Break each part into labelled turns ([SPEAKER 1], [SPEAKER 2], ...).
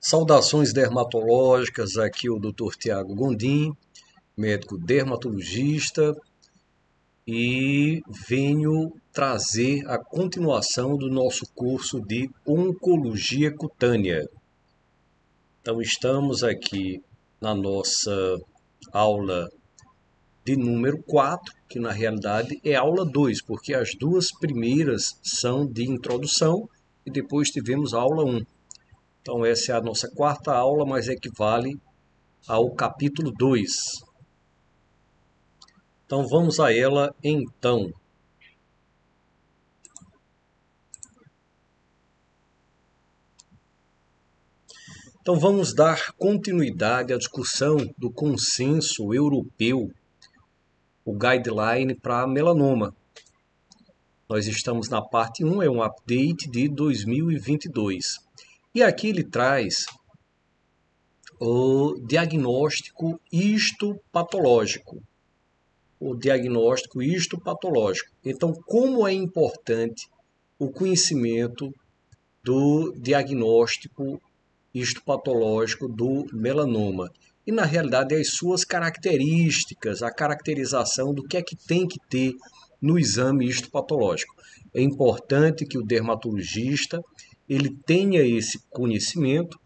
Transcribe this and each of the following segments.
[SPEAKER 1] Saudações dermatológicas, aqui o Dr. Tiago Gondim, médico dermatologista, e venho trazer a continuação do nosso curso de Oncologia Cutânea. Então estamos aqui na nossa aula de número 4, que na realidade é aula 2, porque as duas primeiras são de introdução e depois tivemos a aula 1. Então essa é a nossa quarta aula, mas equivale ao capítulo 2. Então vamos a ela então. Então vamos dar continuidade à discussão do consenso europeu, o guideline para melanoma. Nós estamos na parte 1, é um update de 2022. E aqui ele traz o diagnóstico histopatológico. O diagnóstico histopatológico. Então, como é importante o conhecimento do diagnóstico histopatológico do melanoma. E, na realidade, as suas características, a caracterização do que é que tem que ter no exame histopatológico. É importante que o dermatologista ele tenha esse conhecimento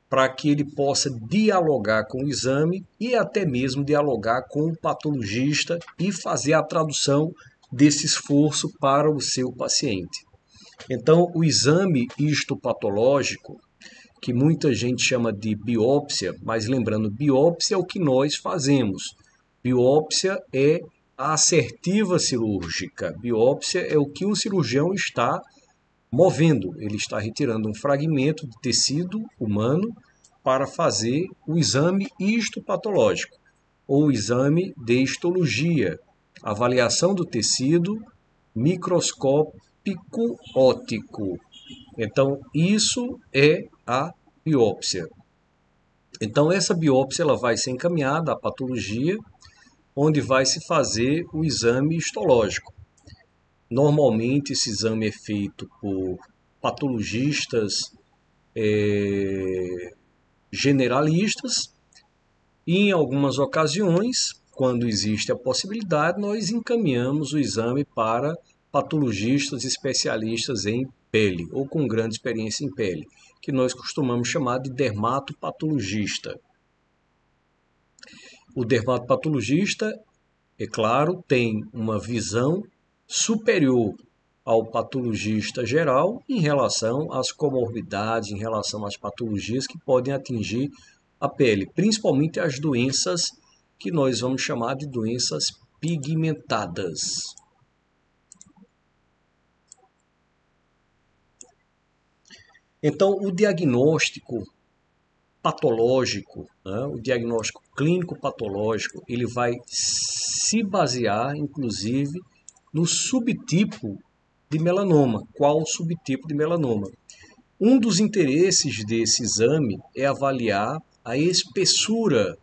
[SPEAKER 1] para que ele possa dialogar com o exame e até mesmo dialogar com o patologista e fazer a tradução desse esforço para o seu paciente. Então, o exame histopatológico, que muita gente chama de biópsia, mas lembrando, biópsia é o que nós fazemos. Biópsia é a assertiva cirúrgica. Biópsia é o que o cirurgião está movendo. Ele está retirando um fragmento de tecido humano para fazer o exame histopatológico, ou o exame de histologia, avaliação do tecido microscópico óptico. Então, isso é a biópsia. Então, essa biópsia ela vai ser encaminhada à patologia, onde vai se fazer o exame histológico. Normalmente, esse exame é feito por patologistas generalistas e, em algumas ocasiões, quando existe a possibilidade, nós encaminhamos o exame para patologistas especialistas em pele ou com grande experiência em pele, que nós costumamos chamar de dermatopatologista. O dermatopatologista, é claro, tem uma visão superior ao patologista geral em relação às comorbidades, em relação às patologias que podem atingir a pele, principalmente as doenças que nós vamos chamar de doenças pigmentadas. Então, o diagnóstico patológico, o diagnóstico clínico patológico, ele vai se basear, inclusive, no subtipo de melanoma. Qual o subtipo de melanoma? Um dos interesses desse exame é avaliar a espessura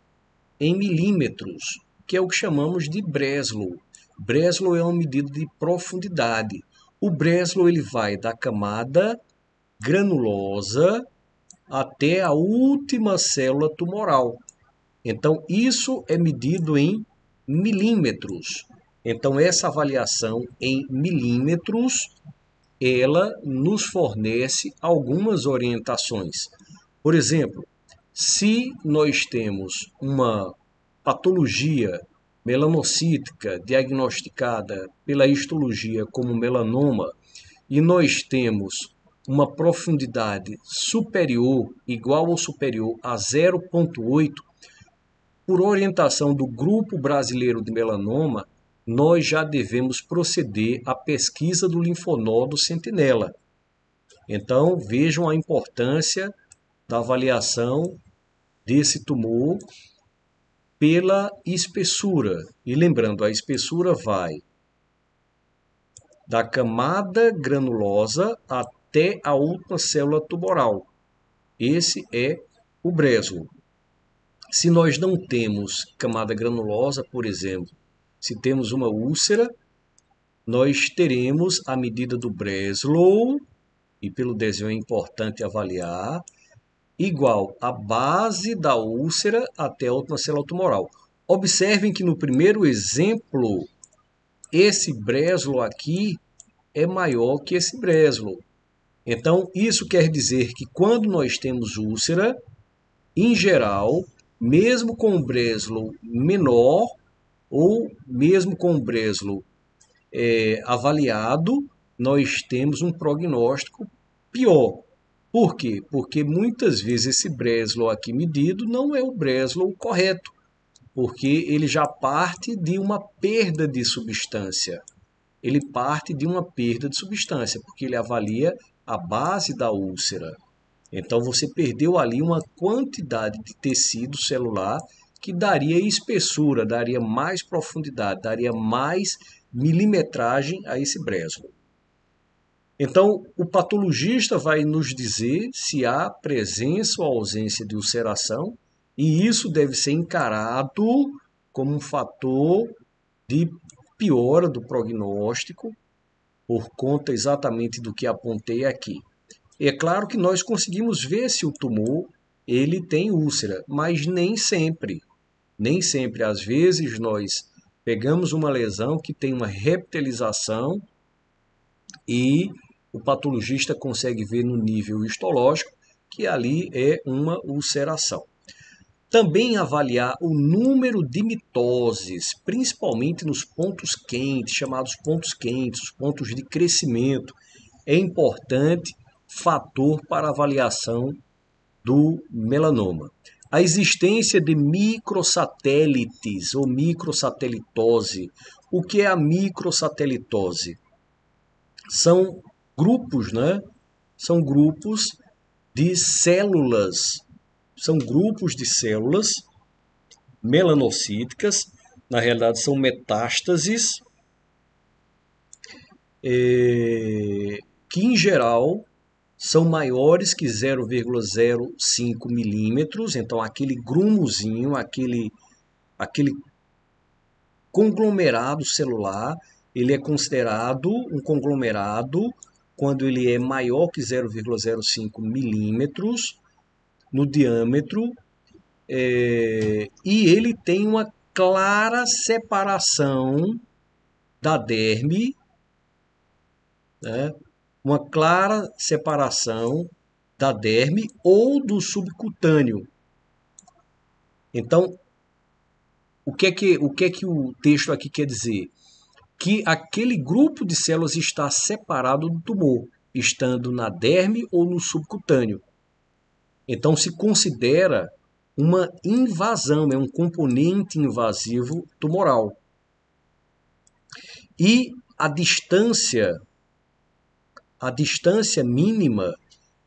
[SPEAKER 1] em milímetros, que é o que chamamos de Breslow. Breslow é uma medida de profundidade. O Breslow ele vai da camada granulosa até a última célula tumoral. Então, isso é medido em milímetros. Então, essa avaliação em milímetros, ela nos fornece algumas orientações. Por exemplo, se nós temos uma patologia melanocítica diagnosticada pela histologia como melanoma e nós temos uma profundidade superior, igual ou superior a 0,8, por orientação do Grupo Brasileiro de Melanoma, nós já devemos proceder à pesquisa do linfonodo sentinela. Então, vejam a importância da avaliação desse tumor pela espessura. E lembrando, a espessura vai da camada granulosa até a última célula tumoral. Esse é o Breslow. Se nós não temos camada granulosa, por exemplo, se temos uma úlcera, nós teremos a medida do Breslow, e pelo desenho é importante avaliar, igual a base da úlcera até a última célula tumoral. Observem que no primeiro exemplo, esse Breslow aqui é maior que esse Breslow. Então, isso quer dizer que quando nós temos úlcera, em geral, mesmo com o Breslow menor, ou mesmo com o Breslow avaliado, nós temos um prognóstico pior. Por quê? Porque muitas vezes esse Breslow aqui medido não é o Breslow correto, porque ele já parte de uma perda de substância. Ele parte de uma perda de substância, porque ele avalia a base da úlcera. Então você perdeu ali uma quantidade de tecido celular que daria espessura, daria mais profundidade, daria mais milimetragem a esse Breslow. Então, o patologista vai nos dizer se há presença ou ausência de ulceração, e isso deve ser encarado como um fator de piora do prognóstico, por conta exatamente do que apontei aqui. É claro que nós conseguimos ver se o tumor ele tem úlcera, mas nem sempre. Nem sempre. Às vezes nós pegamos uma lesão que tem uma reptilização e o patologista consegue ver no nível histológico que ali é uma ulceração. Também avaliar o número de mitoses, principalmente nos pontos quentes, chamados pontos quentes, os pontos de crescimento, é importante fator para avaliação do melanoma. A existência de microsatélites ou microsatelitose. O que é a microsatelitose? São grupos, né? São grupos de células. São grupos de células melanocíticas, na realidade são metástases, que em geral são maiores que 0,05 milímetros, então aquele grumozinho, aquele conglomerado celular, ele é considerado um conglomerado quando ele é maior que 0,05 milímetros no diâmetro, e ele tem uma clara separação da derme, né? Uma clara separação da derme ou do subcutâneo. Então, o que é que o texto aqui quer dizer? Que aquele grupo de células está separado do tumor, estando na derme ou no subcutâneo. Então, se considera uma invasão, é um componente invasivo tumoral. E a distância mínima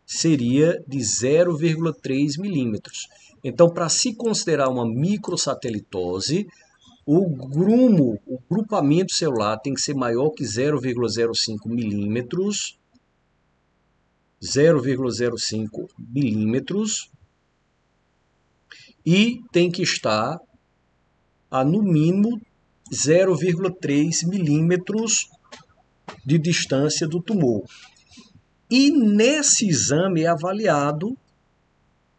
[SPEAKER 1] seria de 0,3 milímetros. Então, para se considerar uma microsatelitose, o grupamento celular tem que ser maior que 0,05 milímetros, 0,05 milímetros, e tem que estar a no mínimo 0,3 milímetros de distância do tumor. E nesse exame é avaliado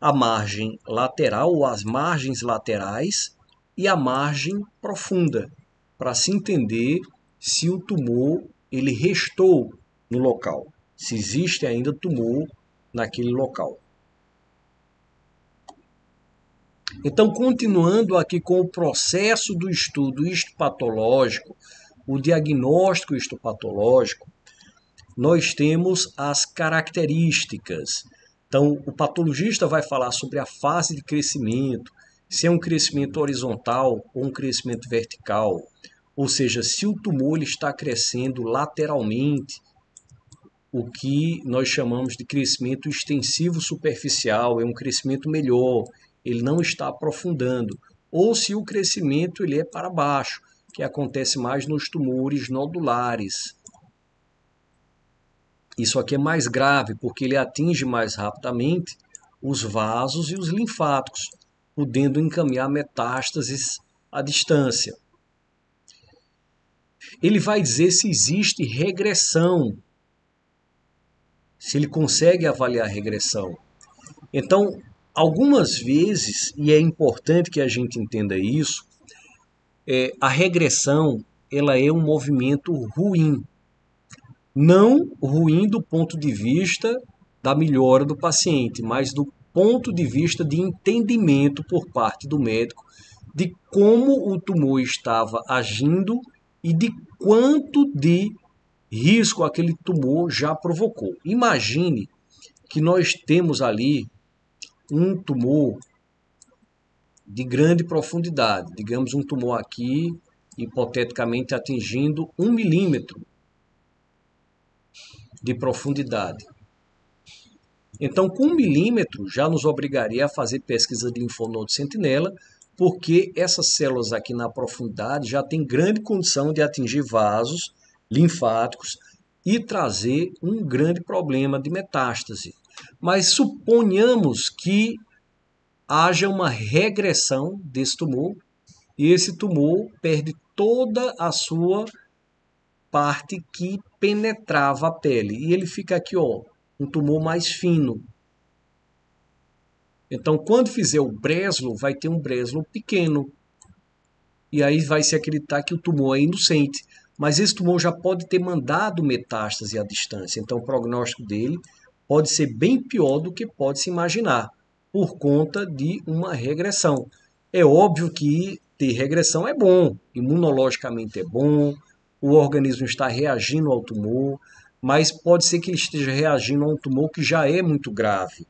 [SPEAKER 1] a margem lateral ou as margens laterais e a margem profunda, para se entender se o tumor ele restou no local, se existe ainda tumor naquele local. Então, continuando aqui com o processo do estudo histopatológico, o diagnóstico histopatológico, nós temos as características. Então, o patologista vai falar sobre a fase de crescimento, se é um crescimento horizontal ou um crescimento vertical, ou seja, se o tumor ele está crescendo lateralmente, o que nós chamamos de crescimento extensivo superficial, é um crescimento melhor, ele não está aprofundando, ou se o crescimento ele é para baixo, que acontece mais nos tumores nodulares. Isso aqui é mais grave, porque ele atinge mais rapidamente os vasos e os linfáticos, podendo encaminhar metástases à distância. Ele vai dizer se existe regressão, se ele consegue avaliar a regressão. Então, algumas vezes, e é importante que a gente entenda isso, a regressão ela é um movimento ruim. Não ruim do ponto de vista da melhora do paciente, mas do ponto de vista de entendimento por parte do médico de como o tumor estava agindo e de quanto de risco aquele tumor já provocou. Imagine que nós temos ali um tumor de grande profundidade, digamos um tumor aqui, hipoteticamente atingindo 1 milímetro de profundidade. Então, com 1 milímetro já nos obrigaria a fazer pesquisa de linfonodo sentinela, porque essas células aqui na profundidade já têm grande condição de atingir vasos linfáticos e trazer um grande problema de metástase. Mas suponhamos que haja uma regressão desse tumor e esse tumor perde toda a sua parte que penetrava a pele e ele fica aqui, ó, um tumor mais fino. Então, quando fizer o Breslow, vai ter um Breslow pequeno. E aí vai se acreditar que o tumor é inocente. Mas esse tumor já pode ter mandado metástase à distância. Então, o prognóstico dele pode ser bem pior do que pode se imaginar, por conta de uma regressão. É óbvio que ter regressão é bom, imunologicamente é bom, o organismo está reagindo ao tumor, mas pode ser que ele esteja reagindo a um tumor que já é muito grave.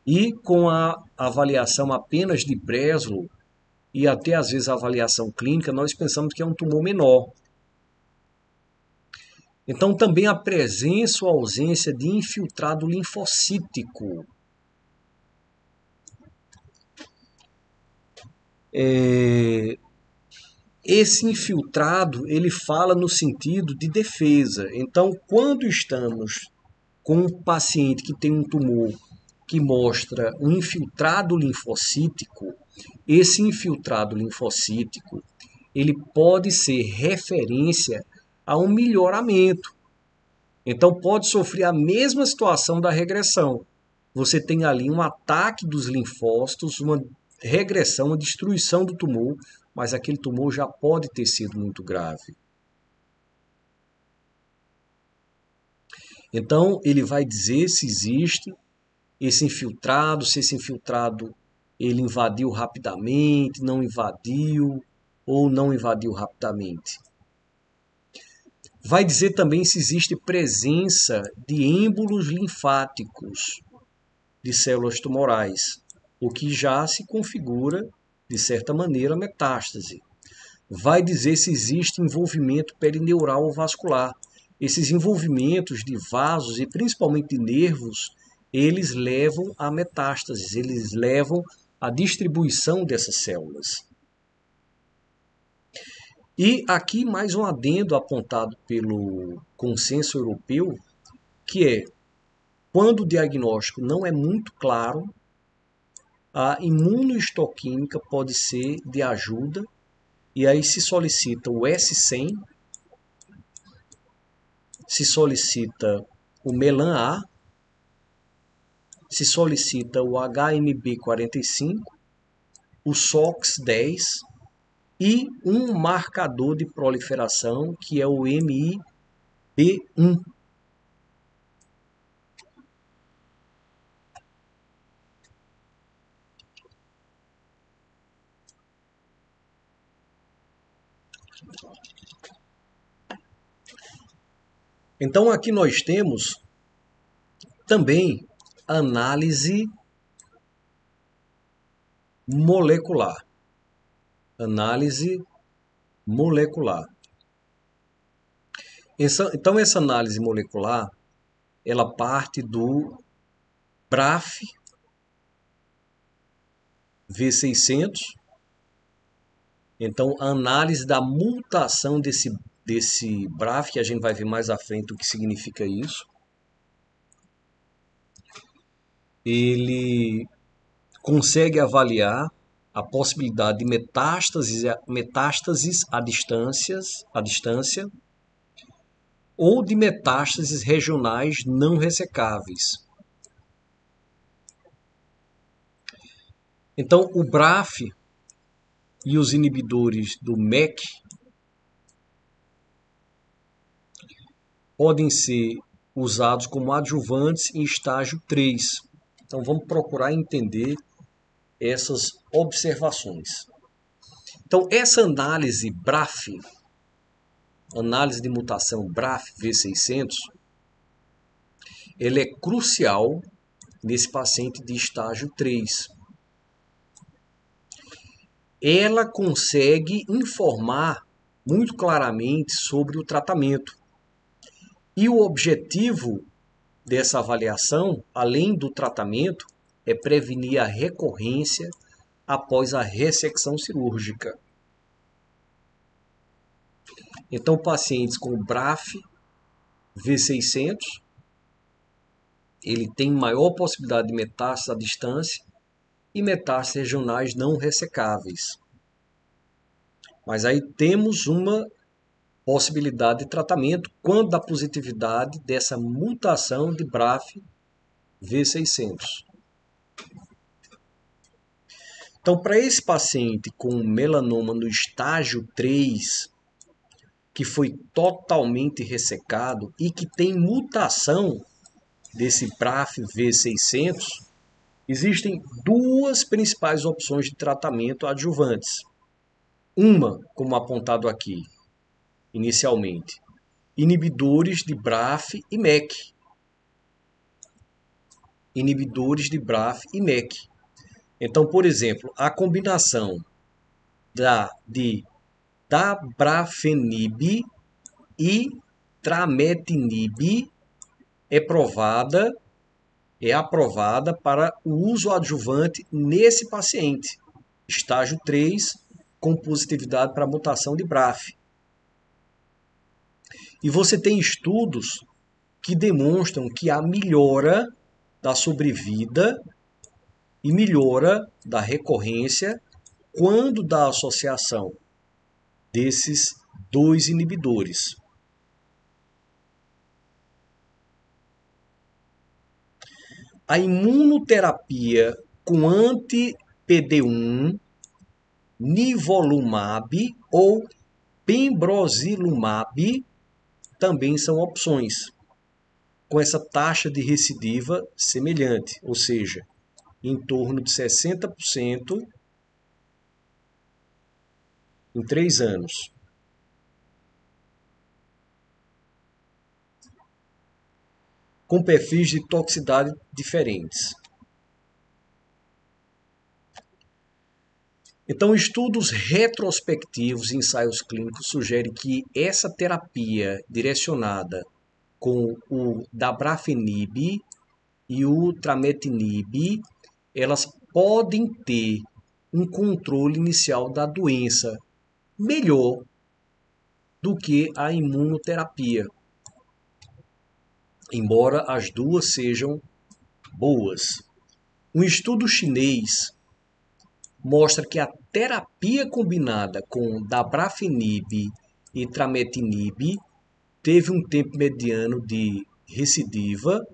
[SPEAKER 1] E com a avaliação apenas de Breslow, e até às vezes a avaliação clínica, nós pensamos que é um tumor menor. Então também a presença ou ausência de infiltrado linfocítico. Esse infiltrado, ele fala no sentido de defesa. Então, quando estamos com um paciente que tem um tumor que mostra um infiltrado linfocítico, esse infiltrado linfocítico, ele pode ser referência a um melhoramento. Então pode sofrer a mesma situação da regressão. Você tem ali um ataque dos linfócitos, uma regressão, uma destruição do tumor, mas aquele tumor já pode ter sido muito grave. Então ele vai dizer se existe esse infiltrado, se esse infiltrado ele invadiu rapidamente, não invadiu ou não invadiu rapidamente. Vai dizer também se existe presença de êmbolos linfáticos de células tumorais, o que já se configura, de certa maneira, metástase. Vai dizer se existe envolvimento perineural ou vascular. Esses envolvimentos de vasos e principalmente de nervos, eles levam a metástases, eles levam à distribuição dessas células. E aqui mais um adendo apontado pelo consenso europeu, que é, quando o diagnóstico não é muito claro, a imunohistoquímica pode ser de ajuda, e aí se solicita o S100, se solicita o Melan-A, se solicita o HMB45, o SOX10 e um marcador de proliferação que é o MIB1. Então aqui nós temos também análise molecular. Análise molecular. Então essa análise molecular, ela parte do BRAF V600. Então a análise da mutação desse BRAF, que a gente vai ver mais à frente o que significa isso. Ele consegue avaliar a possibilidade de metástases à distância ou de metástases regionais não ressecáveis. Então, o BRAF e os inibidores do MEK podem ser usados como adjuvantes em estágio 3. Então, vamos procurar entender essas observações. Então, essa análise BRAF, análise de mutação BRAF V600, ela é crucial nesse paciente de estágio 3. Ela consegue informar muito claramente sobre o tratamento. E o objetivo dessa avaliação, além do tratamento, é prevenir a recorrência após a ressecção cirúrgica. Então, pacientes com BRAF V600, ele tem maior possibilidade de metástase à distância e metástases regionais não ressecáveis. Mas aí temos uma possibilidade de tratamento quando da positividade dessa mutação de BRAF V600. Então, para esse paciente com melanoma no estágio 3, que foi totalmente ressecado e que tem mutação desse BRAF V600, existem duas principais opções de tratamento adjuvantes. Uma, como apontado aqui inicialmente, inibidores de BRAF e MEK. Inibidores de BRAF e MEK. Então, por exemplo, a combinação de dabrafenib e trametinib é aprovada para o uso adjuvante nesse paciente, estágio 3, com positividade para mutação de BRAF. E você tem estudos que demonstram que há melhora da sobrevida e melhora da recorrência quando da associação desses dois inibidores. A imunoterapia com anti-PD1, nivolumab ou pembrolizumab também são opções, com essa taxa de recidiva semelhante, ou seja, em torno de 60% em 3 anos. Com perfis de toxicidade diferentes. Então, estudos retrospectivos e ensaios clínicos sugerem que essa terapia direcionada com o dabrafenib e o trametinib, elas podem ter um controle inicial da doença melhor do que a imunoterapia, embora as duas sejam boas. Um estudo chinês mostra que a terapia combinada com dabrafenib e trametinib teve um tempo mediano de recidiva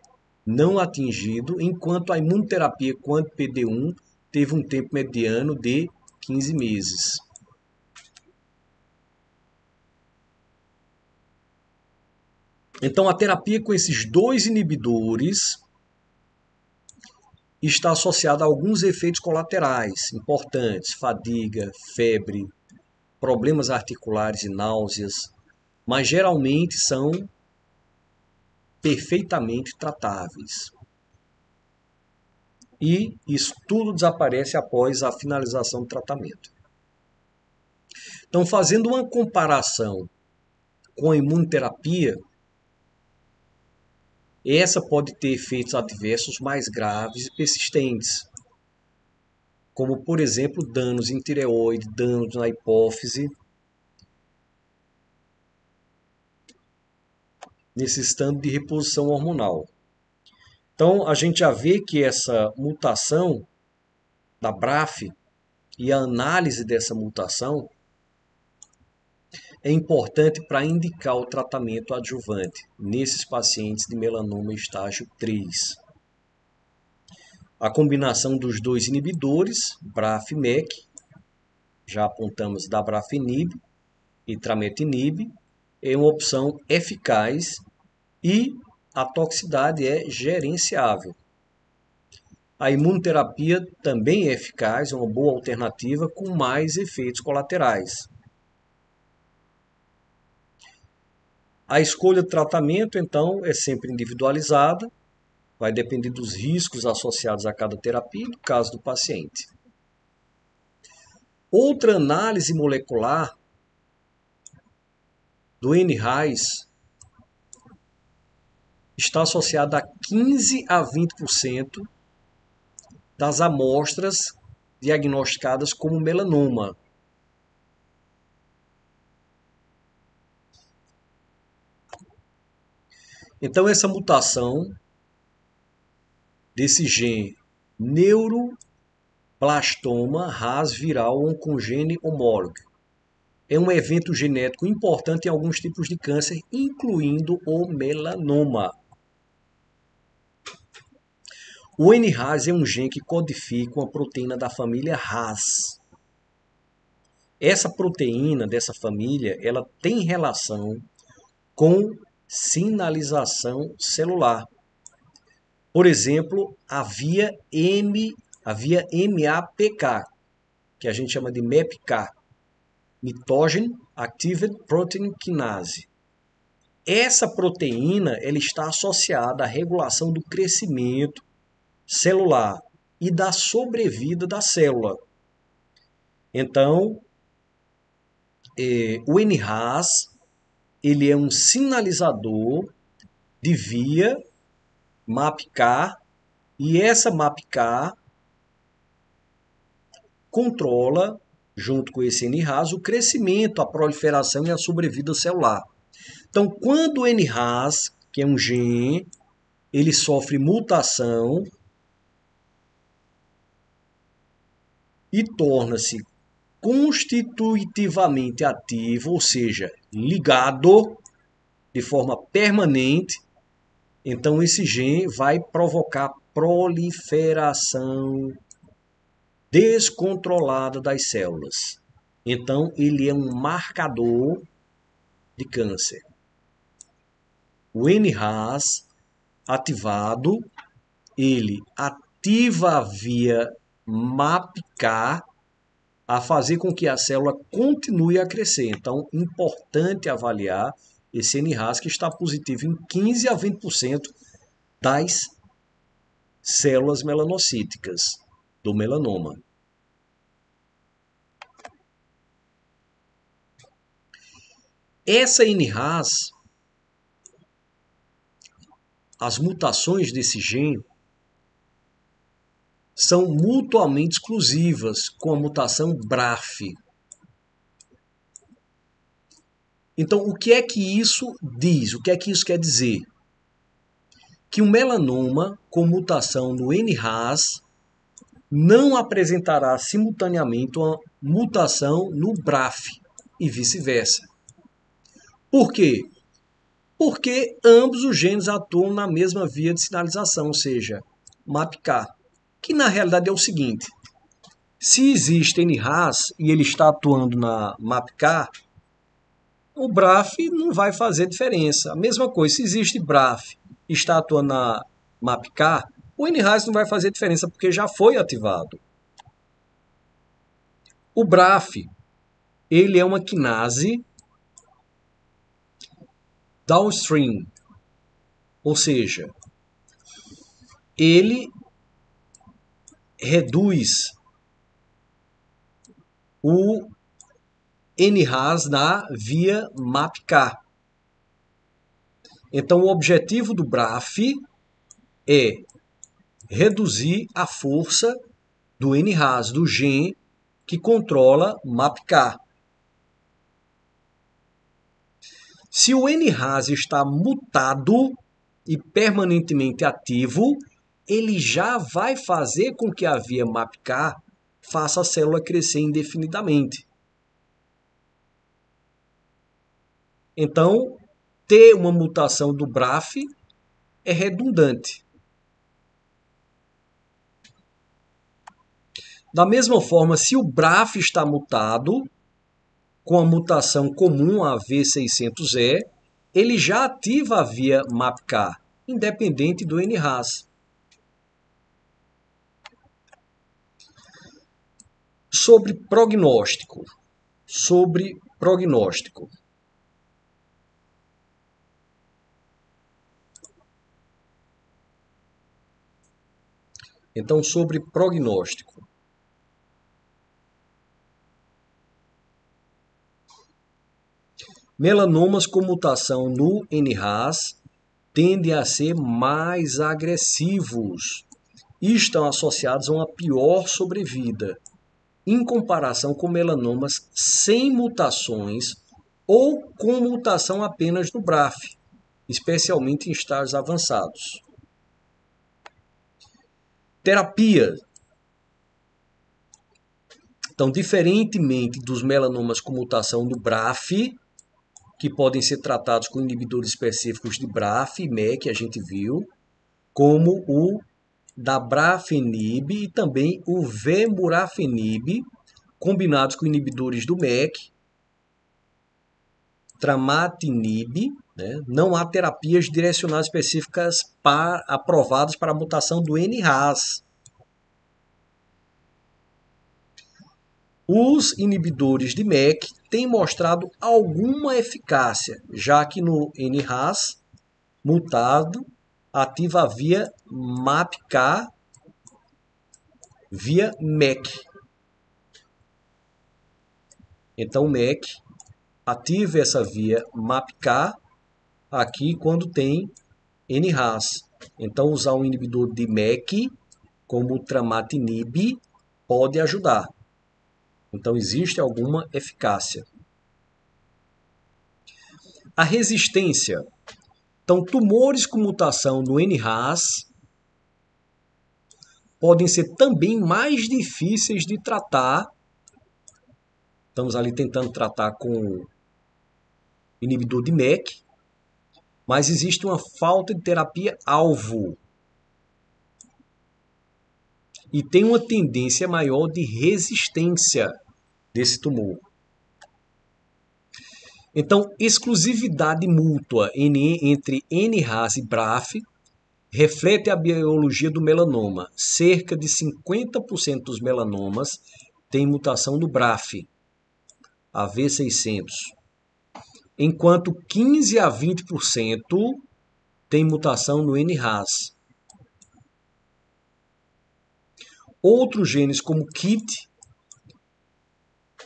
[SPEAKER 1] não atingido, enquanto a imunoterapia com anti-PD1 teve um tempo mediano de 15 meses. Então, a terapia com esses dois inibidores está associada a alguns efeitos colaterais importantes: fadiga, febre, problemas articulares e náuseas, mas geralmente são perfeitamente tratáveis. E isso tudo desaparece após a finalização do tratamento. Então, fazendo uma comparação com a imunoterapia, essa pode ter efeitos adversos mais graves e persistentes, como, por exemplo, danos em tireoide, danos na hipófise, necessitando de reposição hormonal. Então, a gente já vê que essa mutação da BRAF e a análise dessa mutação é importante para indicar o tratamento adjuvante nesses pacientes de melanoma estágio 3. A combinação dos dois inibidores, BRAF/MEK, já apontamos dabrafenib e trametinib, é uma opção eficaz e a toxicidade é gerenciável. A imunoterapia também é eficaz, é uma boa alternativa com mais efeitos colaterais. A escolha de tratamento, então, é sempre individualizada, vai depender dos riscos associados a cada terapia e do caso do paciente. Outra análise molecular do NRAS está associada a 15 a 20% das amostras diagnosticadas como melanoma. Então, essa mutação desse gene neuroblastoma RAS viral oncogene homólogo é um evento genético importante em alguns tipos de câncer, incluindo o melanoma. O NRAS é um gene que codifica uma proteína da família RAS. Essa proteína dessa família, ela tem relação com sinalização celular. Por exemplo, a via MAPK, que a gente chama de MEPK, Mitogen Activated Protein Kinase. Essa proteína ela está associada à regulação do crescimento celular e da sobrevida da célula. Então, o NRAS ele é um sinalizador de via MAPK e essa MAPK controla, junto com esse NRAS, o crescimento, a proliferação e a sobrevida celular. Então, quando o NRAS, que é um gene, ele sofre mutação e torna-se constitutivamente ativo, ou seja, ligado de forma permanente, então esse gene vai provocar proliferação descontrolada das células. Então ele é um marcador de câncer. O NRAS ativado, ele ativa a via MAPK a fazer com que a célula continue a crescer. Então, importante avaliar esse NRAS que está positivo em 15 a 20% das células melanocíticas do melanoma. Essa NRAS, as mutações desse gene, são mutuamente exclusivas com a mutação BRAF. Então, o que é que isso diz? O que é que isso quer dizer? Que o melanoma com mutação no NRAS não apresentará simultaneamente uma mutação no BRAF e vice-versa. Por quê? Porque ambos os genes atuam na mesma via de sinalização, ou seja, MAPK, que na realidade é o seguinte: se existe NRAS e ele está atuando na MAPK, o BRAF não vai fazer diferença. A mesma coisa, se existe BRAF e está atuando na MAPK, o NRAS não vai fazer diferença porque já foi ativado. O BRAF, ele é uma quinase downstream, ou seja, ele reduz o NRAS na via MAPK. Então, o objetivo do BRAF é reduzir a força do NRAS, do gene que controla MAPK. Se o NRAS está mutado e permanentemente ativo, ele já vai fazer com que a via MAPK faça a célula crescer indefinidamente. Então, ter uma mutação do BRAF é redundante. Da mesma forma, se o BRAF está mutado, com a mutação comum a V600E, ele já ativa a via MAPK, independente do NRAS. Sobre prognóstico. Então, sobre prognóstico. Melanomas com mutação no NRAS tendem a ser mais agressivos e estão associados a uma pior sobrevida, em comparação com melanomas sem mutações ou com mutação apenas no BRAF, especialmente em estágios avançados. Terapia. Então, diferentemente dos melanomas com mutação no BRAF, que podem ser tratados com inibidores específicos de BRAF e MEK, a gente viu, como o dabrafenib e também o vemurafenib, combinados com inibidores do MEK, tramatinib, né? Não há terapias direcionadas específicas aprovadas para a mutação do NRAS. Os inibidores de MEK têm mostrado alguma eficácia, já que no NRAS mutado ativa a via MAPK via MEK. Então, o MEK ativa essa via MAPK aqui quando tem NRAS. Então, usar um inibidor de MEK, como o tramatinib, pode ajudar. Então, existe alguma eficácia. A resistência. Então, tumores com mutação no NRAS podem ser também mais difíceis de tratar. Estamos ali tentando tratar com inibidor de MEK, mas existe uma falta de terapia-alvo. E tem uma tendência maior de resistência desse tumor. Então, exclusividade mútua entre NRAS e BRAF reflete a biologia do melanoma. Cerca de 50% dos melanomas têm mutação no BRAF, a V600, enquanto 15 a 20% têm mutação no NRAS. Outros genes como KIT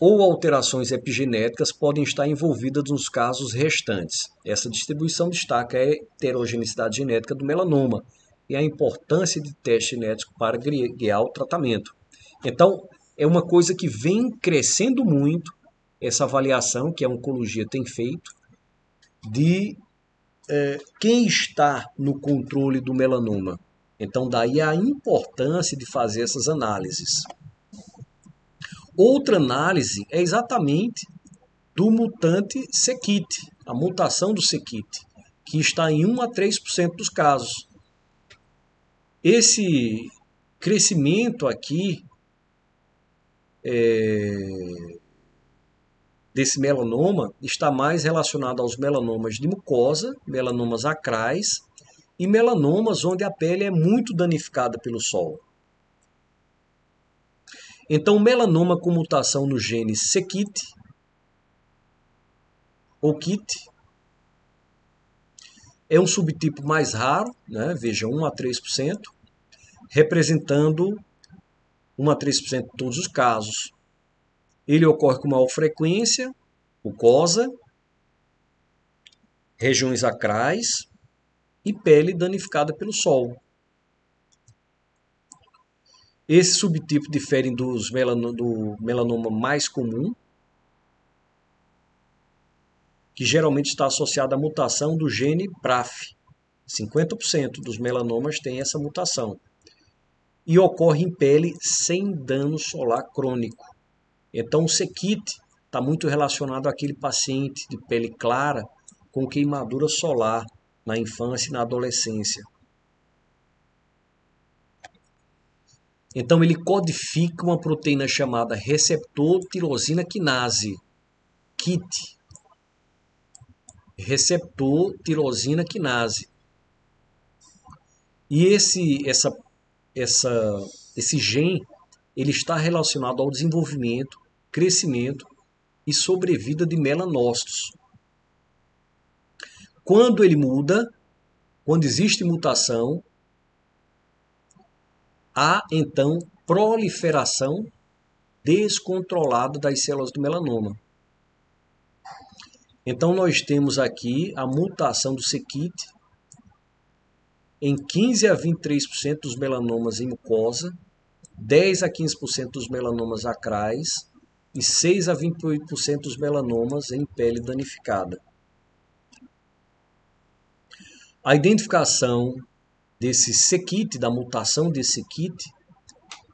[SPEAKER 1] ou alterações epigenéticas podem estar envolvidas nos casos restantes. Essa distribuição destaca a heterogeneidade genética do melanoma e a importância de teste genético para guiar o tratamento. Então, é uma coisa que vem crescendo muito, essa avaliação que a oncologia tem feito, de quem está no controle do melanoma. Então, daí a importância de fazer essas análises. Outra análise é exatamente do mutante c-KIT, a mutação do c-KIT, que está em 1 a 3% dos casos. Esse crescimento aqui desse melanoma está mais relacionado aos melanomas de mucosa, melanomas acrais e melanomas onde a pele é muito danificada pelo sol. Então, o melanoma com mutação no gene c-KIT ou KIT é um subtipo mais raro, né? Veja, 1 a 3%, representando 1 a 3% de todos os casos. Ele ocorre com maior frequência, mucosa, regiões acrais e pele danificada pelo sol. Esse subtipo difere do melanoma mais comum, que geralmente está associado à mutação do gene BRAF. 50% dos melanomas têm essa mutação. E ocorre em pele sem dano solar crônico. Então, o c-KIT está muito relacionado àquele paciente de pele clara com queimadura solar na infância e na adolescência. Então ele codifica uma proteína chamada receptor tirosina quinase, KIT, receptor tirosina quinase. E esse gene ele está relacionado ao desenvolvimento, crescimento e sobrevida de melanócitos. Quando ele muda, quando existe mutação, há então proliferação descontrolada das células do melanoma. Então nós temos aqui a mutação do c-KIT em 15 a 23% dos melanomas em mucosa, 10 a 15% dos melanomas acrais e 6 a 28% dos melanomas em pele danificada. A identificação desse c-KIT, da mutação desse c-KIT,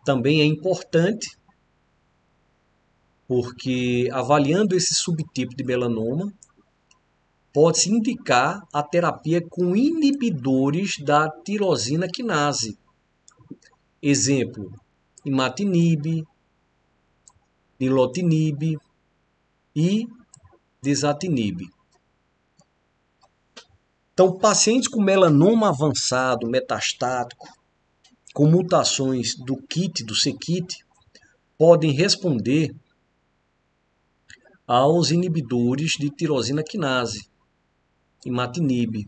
[SPEAKER 1] também é importante, porque avaliando esse subtipo de melanoma, pode-se indicar a terapia com inibidores da tirosina quinase. Exemplo, imatinib, nilotinib e dasatinib. Então, pacientes com melanoma avançado, metastático, com mutações do KIT, do c-KIT, podem responder aos inibidores de tirosina quinase, imatinib,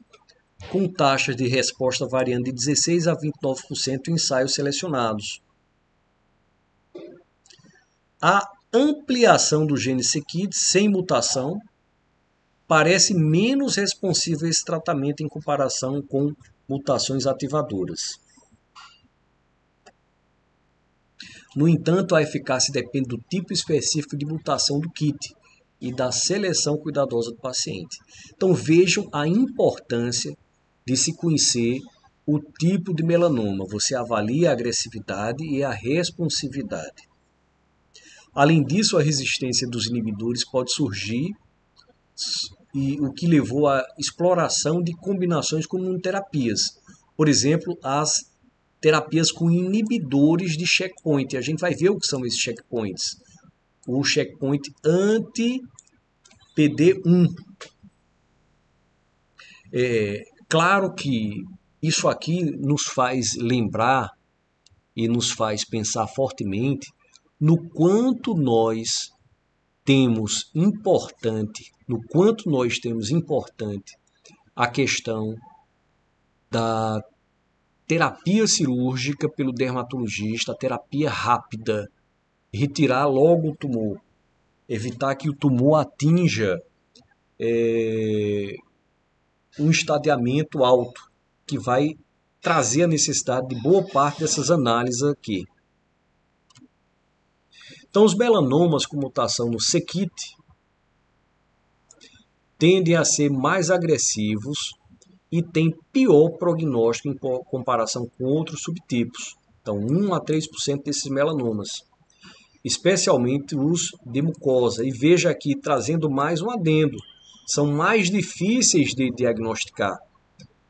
[SPEAKER 1] com taxas de resposta variando de 16 a 29% em ensaios selecionados. A ampliação do gene c-KIT sem mutação parece menos responsiva a esse tratamento em comparação com mutações ativadoras. No entanto, a eficácia depende do tipo específico de mutação do KIT e da seleção cuidadosa do paciente. Então vejam a importância de se conhecer o tipo de melanoma. Você avalia a agressividade e a responsividade. Além disso, a resistência dos inibidores pode surgir, e o que levou à exploração de combinações com imunoterapias. Por exemplo, as terapias com inibidores de checkpoint. A gente vai ver o que são esses checkpoints. O checkpoint anti-PD1. Claro que isso aqui nos faz lembrar e nos faz pensar fortemente no quanto nós temos importante a questão da terapia cirúrgica pelo dermatologista, a terapia rápida, retirar logo o tumor, evitar que o tumor atinja um estadiamento alto, que vai trazer a necessidade de boa parte dessas análises aqui. Então, os melanomas com mutação no c-KIT tendem a ser mais agressivos e têm pior prognóstico em comparação com outros subtipos. Então, 1 a 3% desses melanomas, especialmente os de mucosa. E veja aqui, trazendo mais um adendo, são mais difíceis de diagnosticar.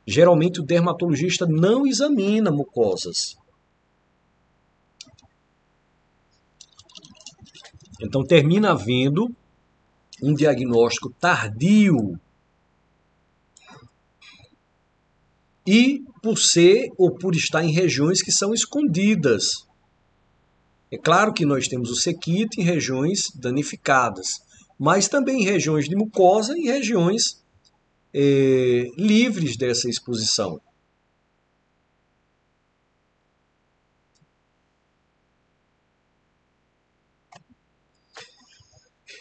[SPEAKER 1] Geralmente, o dermatologista não examina mucosas. Então, termina havendo um diagnóstico tardio. E por ser ou por estar em regiões que são escondidas. É claro que nós temos o c-KIT em regiões danificadas, mas também em regiões de mucosa e regiões livres dessa exposição.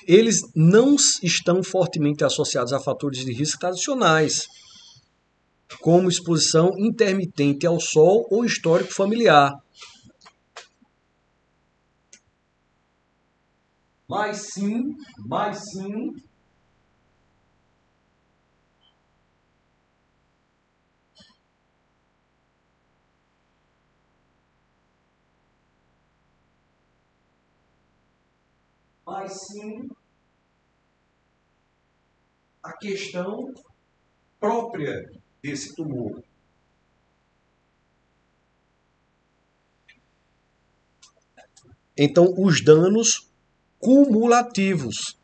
[SPEAKER 1] Eles não estão fortemente associados a fatores de risco tradicionais, como exposição intermitente ao sol ou histórico familiar. Mas sim, a questão própria desse tumor. Então, os danos cumulativos.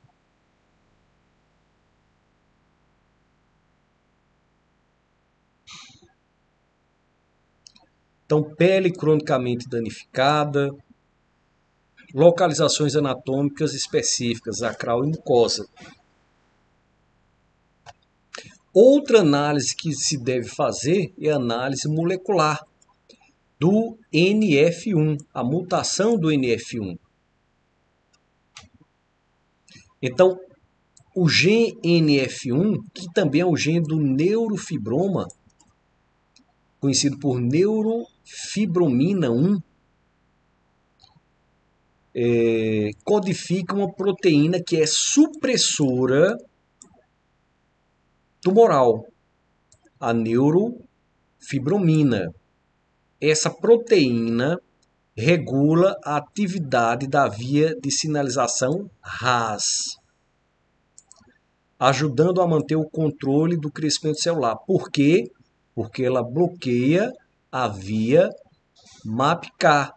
[SPEAKER 1] Então, pele cronicamente danificada, localizações anatômicas específicas, acral e mucosa. Outra análise que se deve fazer é a análise molecular do NF1, a mutação do NF1. Então, o gene NF1, que também é o gene do neurofibroma, conhecido por neurofibromina 1, codifica uma proteína que é supressora tumoral, a neurofibromina. Essa proteína regula a atividade da via de sinalização RAS, ajudando a manter o controle do crescimento celular. Por quê? Porque ela bloqueia a via MAPK.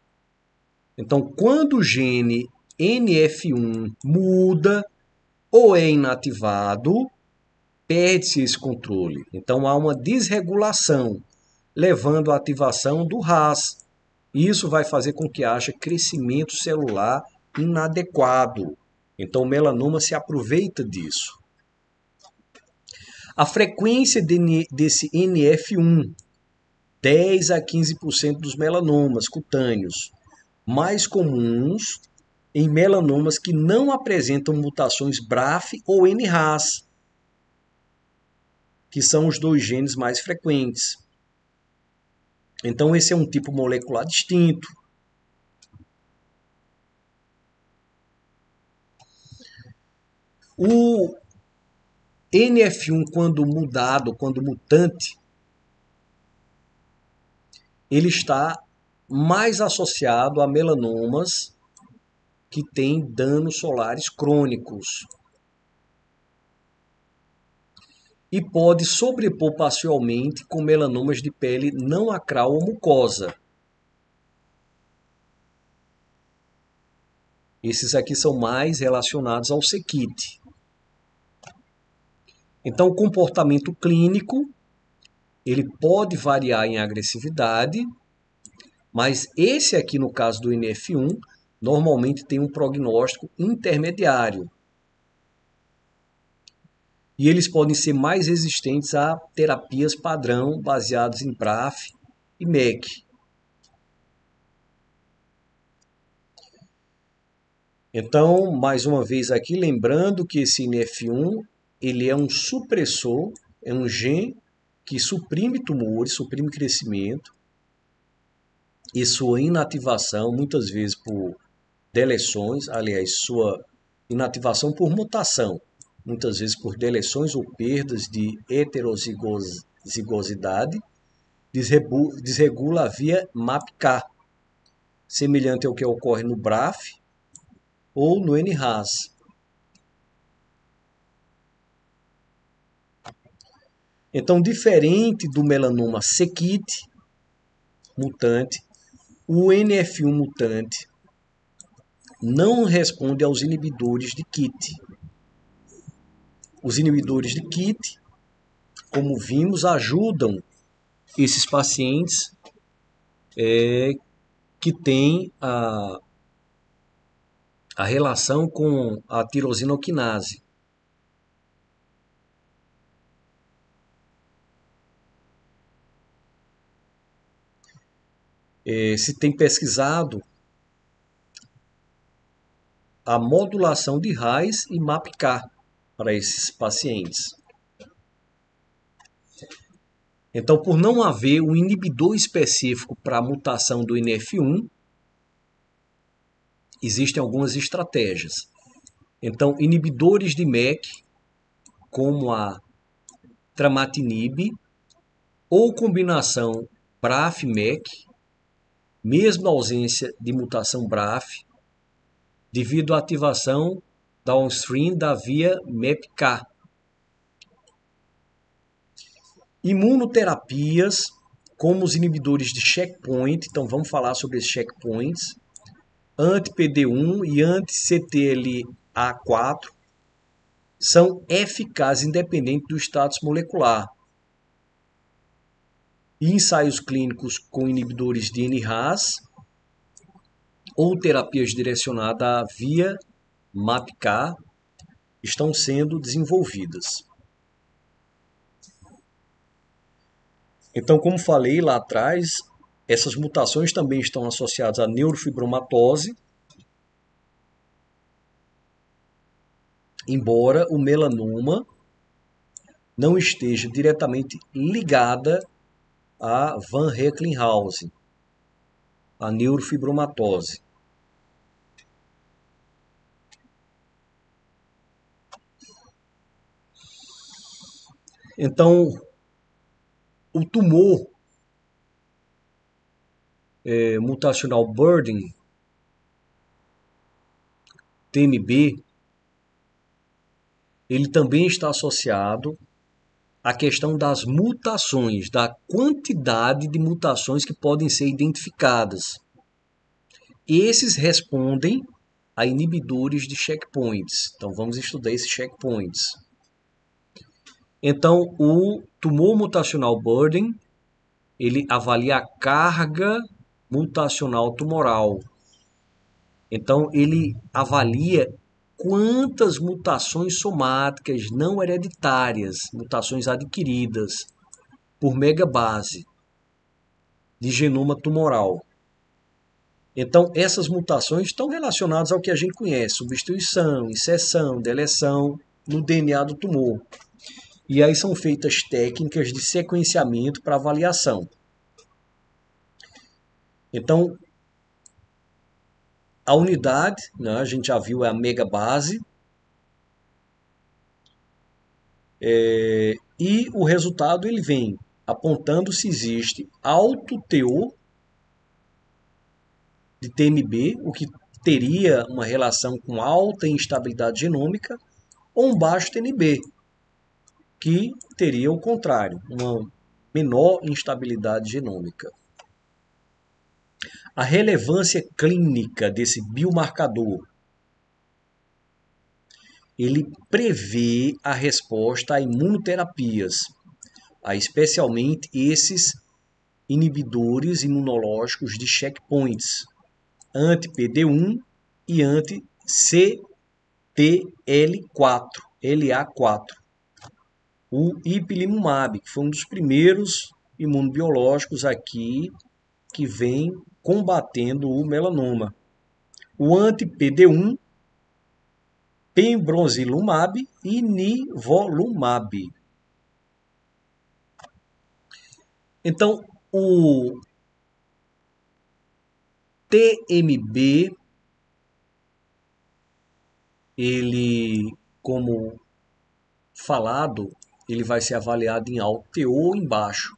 [SPEAKER 1] Então, quando o gene NF1 muda ou é inativado, perde-se esse controle. Então, há uma desregulação, levando à ativação do RAS. Isso vai fazer com que haja crescimento celular inadequado. Então, o melanoma se aproveita disso. A frequência desse NF1, 10 a 15% dos melanomas cutâneos, mais comuns em melanomas que não apresentam mutações BRAF ou NRAS, que são os dois genes mais frequentes. Então, esse é um tipo molecular distinto. O NF1, quando mudado, quando mutante, ele está mais associado a melanomas que têm danos solares crônicos. E pode sobrepor parcialmente com melanomas de pele não acral ou mucosa. Esses aqui são mais relacionados ao sequite. Então, o comportamento clínico, ele pode variar em agressividade, mas esse aqui, no caso do NF1, normalmente tem um prognóstico intermediário. E eles podem ser mais resistentes a terapias padrão baseadas em BRAF e MEC. Então, mais uma vez aqui, lembrando que esse NF1, ele é um supressor, é um gene que suprime tumores, suprime crescimento, e sua inativação, muitas vezes por deleções, aliás, sua inativação por mutação, muitas vezes por deleções ou perdas de heterozigosidade, desregula a via MAPK, semelhante ao que ocorre no BRAF ou no NRAS. Então, diferente do melanoma sequite mutante, o NF1 mutante não responde aos inibidores de KIT. Os inibidores de KIT, como vimos, ajudam esses pacientes que têm a relação com a tirosina-quinase. Se tem pesquisado a modulação de RAS e MAPK para esses pacientes. Então, por não haver um inibidor específico para a mutação do NF1, existem algumas estratégias. Então, inibidores de MEK, como a tramatinib, ou combinação BRAF-MEK, mesmo na ausência de mutação BRAF, devido à ativação downstream da via MEPK. Imunoterapias, como os inibidores de checkpoint, então vamos falar sobre esses checkpoints, anti-PD1 e anti-CTLA4 são eficazes independente do status molecular. E ensaios clínicos com inibidores de NRAS ou terapias direcionadas via MAPK estão sendo desenvolvidas. Então, como falei lá atrás, essas mutações também estão associadas à neurofibromatose, embora o melanoma não esteja diretamente ligada a Van Recklinghausen, a neurofibromatose. Então, o tumor mutacional burden, TMB, ele também está associado à questão das mutações, da quantidade de mutações que podem ser identificadas. Esses respondem a inibidores de checkpoints. Então, vamos estudar esses checkpoints. Então, o tumor mutacional burden, ele avalia a carga mutacional tumoral. Então, ele avalia quantas mutações somáticas não hereditárias, mutações adquiridas por megabase de genoma tumoral. Então, essas mutações estão relacionadas ao que a gente conhece, substituição, inserção, deleção no DNA do tumor. E aí são feitas técnicas de sequenciamento para avaliação. Então, a unidade, né, a gente já viu, é a megabase. E o resultado ele vem apontando se existe alto teor de TMB, o que teria uma relação com alta instabilidade genômica, ou um baixo TMB, que teria o contrário, uma menor instabilidade genômica. A relevância clínica desse biomarcador, ele prevê a resposta a imunoterapias, especialmente esses inibidores imunológicos de checkpoints, anti-PD1 e anti-CTL4, LA4. O ipilimumab, que foi um dos primeiros imunobiológicos aqui que vem combatendo o melanoma. O anti-PD1, pembrolizumab e nivolumab. Então, o TMB, ele, como falado, ele vai ser avaliado em alto teor ou em baixo.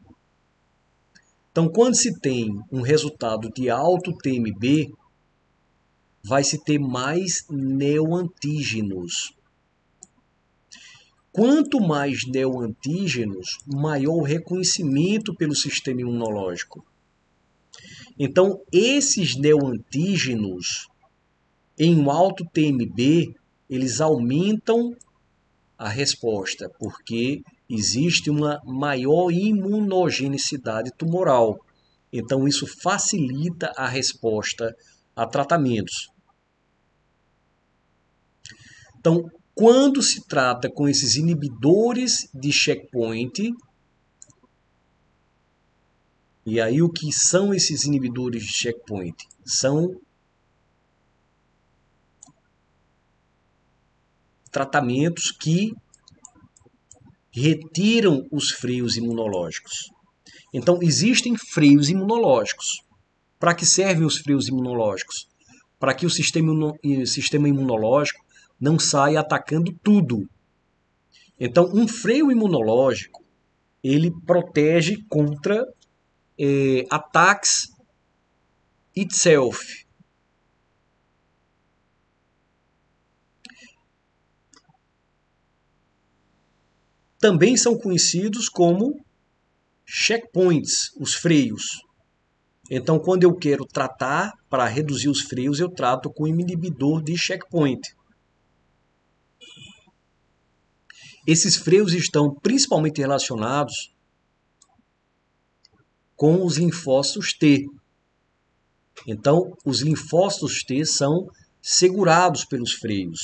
[SPEAKER 1] Então, quando se tem um resultado de alto TMB, vai se ter mais neoantígenos. Quanto mais neoantígenos, maior o reconhecimento pelo sistema imunológico. Então, esses neoantígenos, em um alto TMB, eles aumentam a resposta, porque existe uma maior imunogenicidade tumoral. Então, isso facilita a resposta a tratamentos. Então, quando se trata com esses inibidores de checkpoint, e aí o que são esses inibidores de checkpoint? São tratamentos que retiram os freios imunológicos. Então, existem freios imunológicos. Para que servem os freios imunológicos? Para que o sistema imunológico não saia atacando tudo. Então, um freio imunológico, ele protege contra ataques itself. Também são conhecidos como checkpoints, os freios. Então, quando eu quero tratar para reduzir os freios, eu trato com inibidor de checkpoint. Esses freios estão principalmente relacionados com os linfócitos T. Então, os linfócitos T são segurados pelos freios,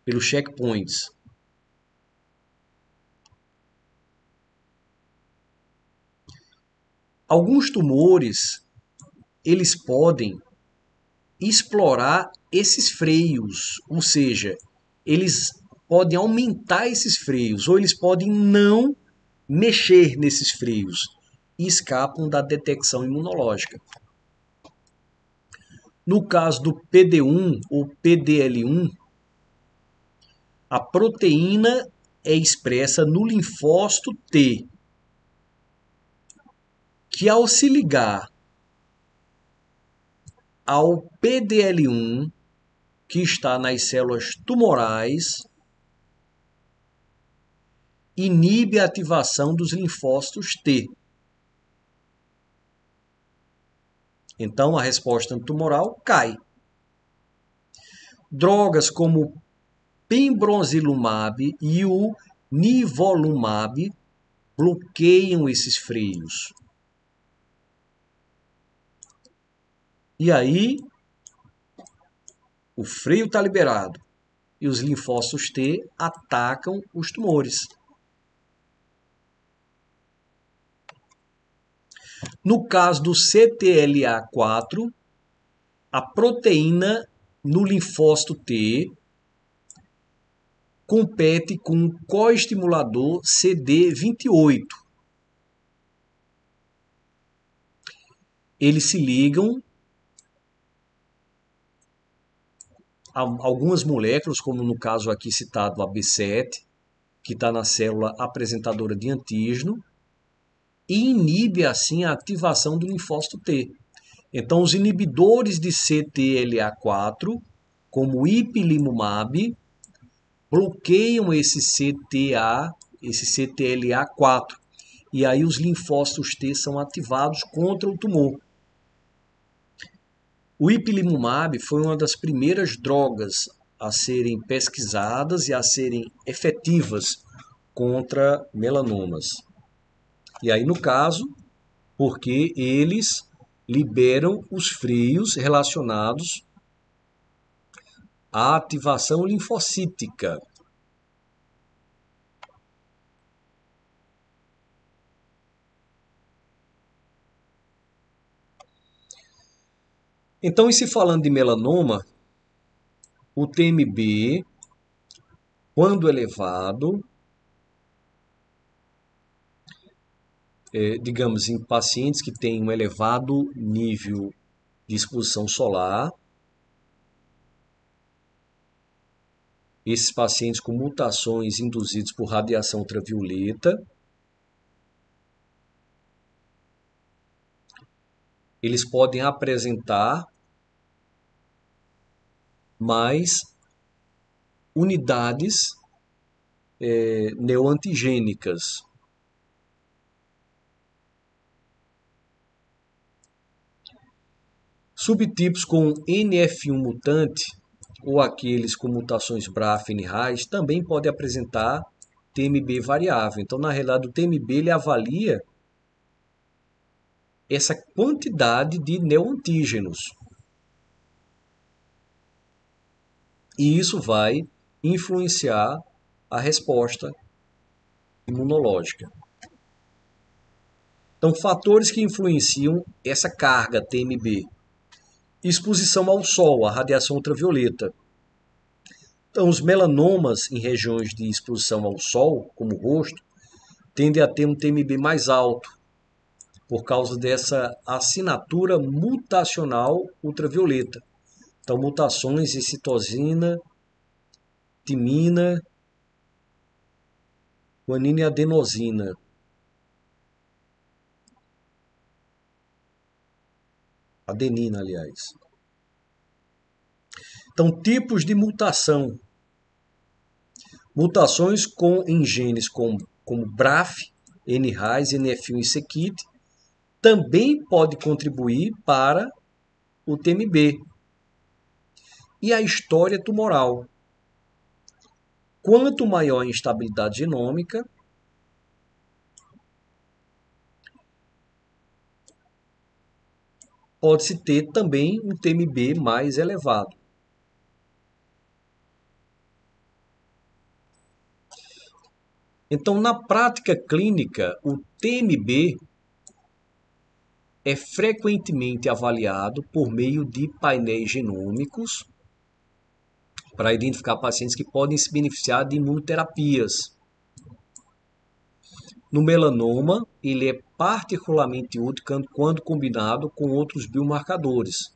[SPEAKER 1] pelos checkpoints. Alguns tumores, eles podem explorar esses freios, ou seja, eles podem aumentar esses freios, ou eles podem não mexer nesses freios e escapam da detecção imunológica. No caso do PD1 ou PDL1, a proteína é expressa no linfócito T, que ao se ligar ao PDL1, que está nas células tumorais, inibe a ativação dos linfócitos T. Então, a resposta tumoral cai. Drogas como pembrolizumab e o nivolumab bloqueiam esses freios. E aí, o freio está liberado e os linfócitos T atacam os tumores. No caso do CTLA4, a proteína no linfócito T compete com o coestimulador CD28. Eles se ligam a algumas moléculas, como no caso aqui citado a B7, que está na célula apresentadora de antígeno, e inibe assim a ativação do linfócito T. Então, os inibidores de CTLA4, como o ipilimumab, bloqueiam esse CTLA4, e aí os linfócitos T são ativados contra o tumor. O ipilimumab foi uma das primeiras drogas a serem pesquisadas e a serem efetivas contra melanomas. E aí, no caso, porque eles liberam os freios relacionados à ativação linfocítica. Então, e se falando de melanoma, o TMB, quando elevado, digamos, em pacientes que têm um elevado nível de exposição solar, esses pacientes com mutações induzidas por radiação ultravioleta, eles podem apresentar mais unidades neoantigênicas. Subtipos com NF1 mutante ou aqueles com mutações BRAF e NRAS também podem apresentar TMB variável. Então, na realidade, o TMB ele avalia essa quantidade de neoantígenos. E isso vai influenciar a resposta imunológica. Então, fatores que influenciam essa carga TMB. Exposição ao sol, à radiação ultravioleta. Então, os melanomas em regiões de exposição ao sol, como o rosto, tendem a ter um TMB mais alto, por causa dessa assinatura mutacional ultravioleta. Então, mutações em citosina, timina, guanina e adenosina. Adenina, aliás. Então, tipos de mutação. Mutações em genes como BRAF, NRAS, NF1 e c-KIT, também pode contribuir para o TMB. E a história tumoral. Quanto maior a instabilidade genômica, pode-se ter também um TMB mais elevado. Então, na prática clínica, o TMB é frequentemente avaliado por meio de painéis genômicos para identificar pacientes que podem se beneficiar de imunoterapias. No melanoma, ele é particularmente útil quando combinado com outros biomarcadores,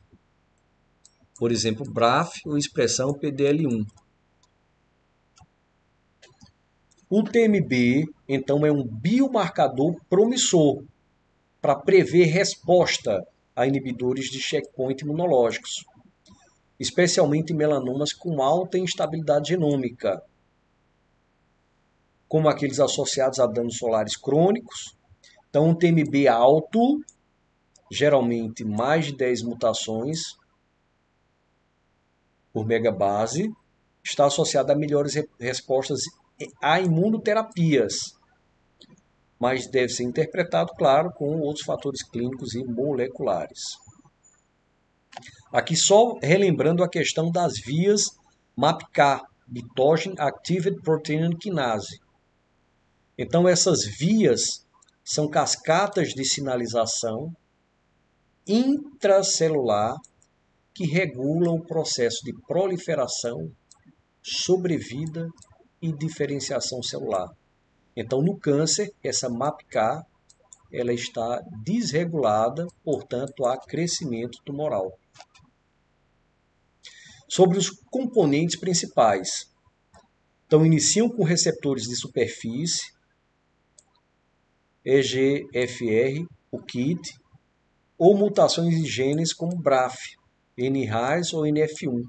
[SPEAKER 1] por exemplo, BRAF ou expressão PDL1. O TMB, então, é um biomarcador promissor para prever resposta a inibidores de checkpoint imunológicos, especialmente em melanomas com alta instabilidade genômica, como aqueles associados a danos solares crônicos. Então, um TMB alto, geralmente mais de 10 mutações por megabase, está associado a melhores respostas a imunoterapias, mas deve ser interpretado, claro, com outros fatores clínicos e moleculares. Aqui só relembrando a questão das vias MAPK, Mitogen Activated Protein Kinase. Então, essas vias são cascatas de sinalização intracelular que regulam o processo de proliferação, sobrevida e diferenciação celular. Então, no câncer, essa MAPK ela está desregulada, portanto, há crescimento tumoral. Sobre os componentes principais. Então, iniciam com receptores de superfície, EGFR, o KIT, ou mutações de genes como BRAF, NRAS ou NF1.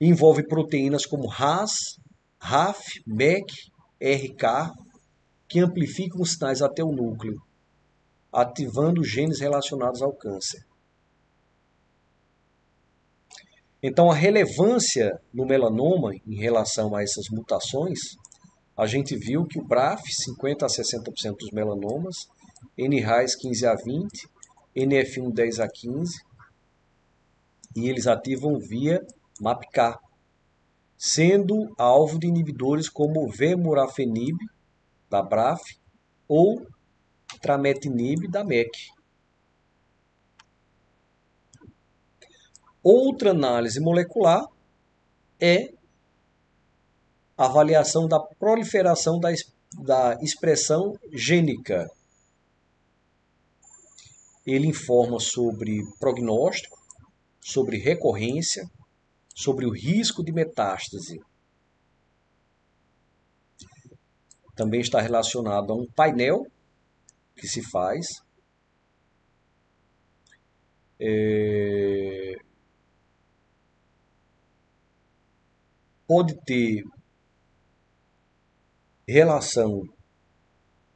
[SPEAKER 1] Envolve proteínas como RAS, RAF, MEK, RK, que amplificam os sinais até o núcleo, ativando genes relacionados ao câncer. Então, a relevância no melanoma em relação a essas mutações, a gente viu que o BRAF, 50 a 60% dos melanomas, NRAS 15 a 20, NF1 10 a 15, e eles ativam via MAPK, sendo alvo de inibidores como o vemurafenib, da BRAF, ou trametinib, da MEK. Outra análise molecular é a avaliação da proliferação da expressão gênica. Ele informa sobre prognóstico, sobre recorrência, sobre o risco de metástase. Também está relacionado a um painel que se faz. Pode ter relação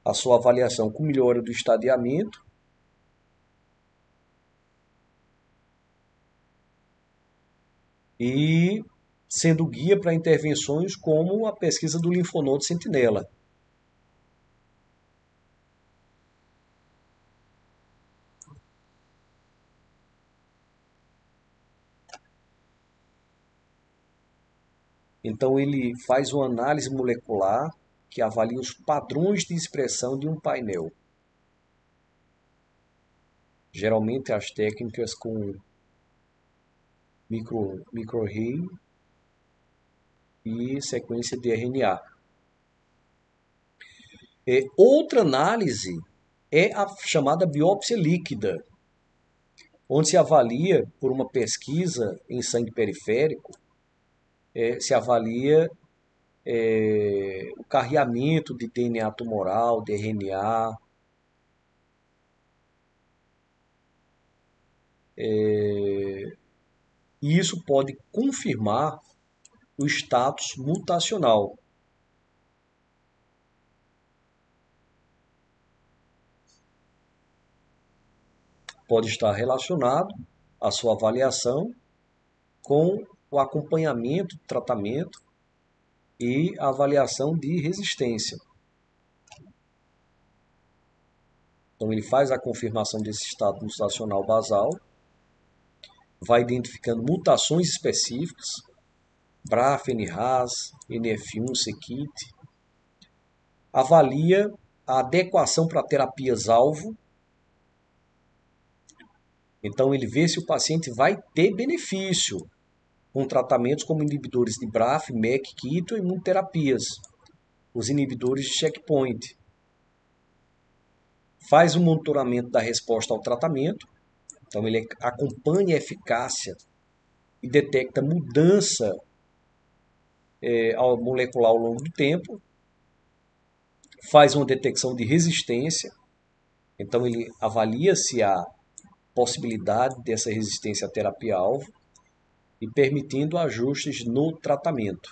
[SPEAKER 1] a sua avaliação com melhora do estadiamento, e sendo guia para intervenções como a pesquisa do linfonodo sentinela. Então ele faz uma análise molecular que avalia os padrões de expressão de um painel. Geralmente as técnicas com microarray e sequência de RNA. Outra análise é a chamada biópsia líquida, onde se avalia, por uma pesquisa em sangue periférico, se avalia o carreamento de DNA tumoral, de RNA, e isso pode confirmar o status mutacional. pode estar relacionado à sua avaliação com o acompanhamento do tratamento e a avaliação de resistência. Então ele faz a confirmação desse estado mutacional basal, vai identificando mutações específicas, BRAF, NRAS, NF1, c-KIT, avalia a adequação para terapias-alvo. Então ele vê se o paciente vai ter benefício com tratamentos como inibidores de BRAF, MEK, KIT ou imunoterapias, os inibidores de checkpoint. Faz o monitoramento da resposta ao tratamento, então ele acompanha a eficácia e detecta mudança molecular ao longo do tempo, faz uma detecção de resistência, então ele avalia se há possibilidade dessa resistência à terapia-alvo e permitindo ajustes no tratamento.